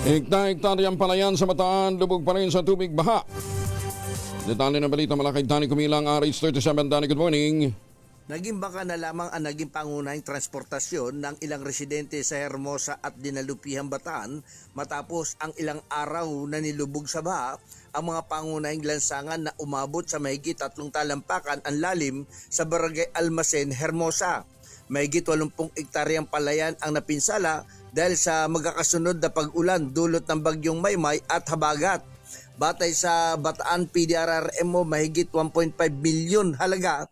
Hektaryang palayan sa Bataan, lubog pa rin sa tubig baha. Detalye ng balita mula kay Danny Kumilang, RH37. Danny, good morning. Naging baka na lamang ang naging pangunahing transportasyon ng ilang residente sa Hermosa at Dinalupihan, Bataan matapos ang ilang araw na nilubog sa baha ang mga pangunahing lansangan na umabot sa mahigit 3 talampakan ang lalim sa Barangay Almacen, Hermosa. Mahigit 80 hektaryang palayan ang napinsala dahil sa magkakasunod na pag-ulan dulot ng bagyong Maymay at Habagat. Batay sa Bataan PDRRMO, mahigit 1.5 milyon halaga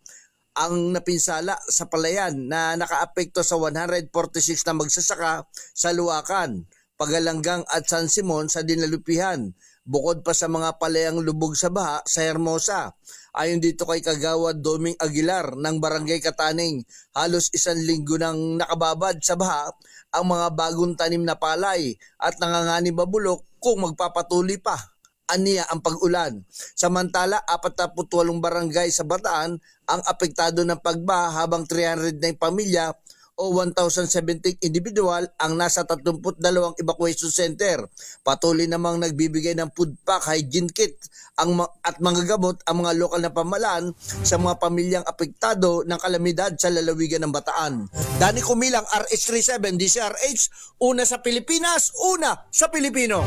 ang napinsala sa palayan na nakaapekto sa 146 na magsasaka sa Luacan, Pagalanggang at San Simon sa Dinalupihan, bukod pa sa mga palayang lubog sa baha sa Hermosa. Ayon dito kay Kagawad Doming Aguilar ng Barangay Kataning, halos 1 linggo nang nakababad sa baha ang mga bagong tanim na palay at nanganganib bulok kung magpapatuloy pa aniya ang pag-ulan. Samantala, 48 barangay sa Bataan ang apektado ng pagbaha habang 309 pamilya o 1,017 individual ang nasa 32 evacuation center. Patuloy namang nagbibigay ng food pack, hygiene kit at mga gamot ang mga lokal na pamahalaan sa mga pamilyang apektado ng kalamidad sa lalawigan ng Bataan. Danny Kumilang, RH37, DCRH, una sa Pilipinas, una sa Pilipino.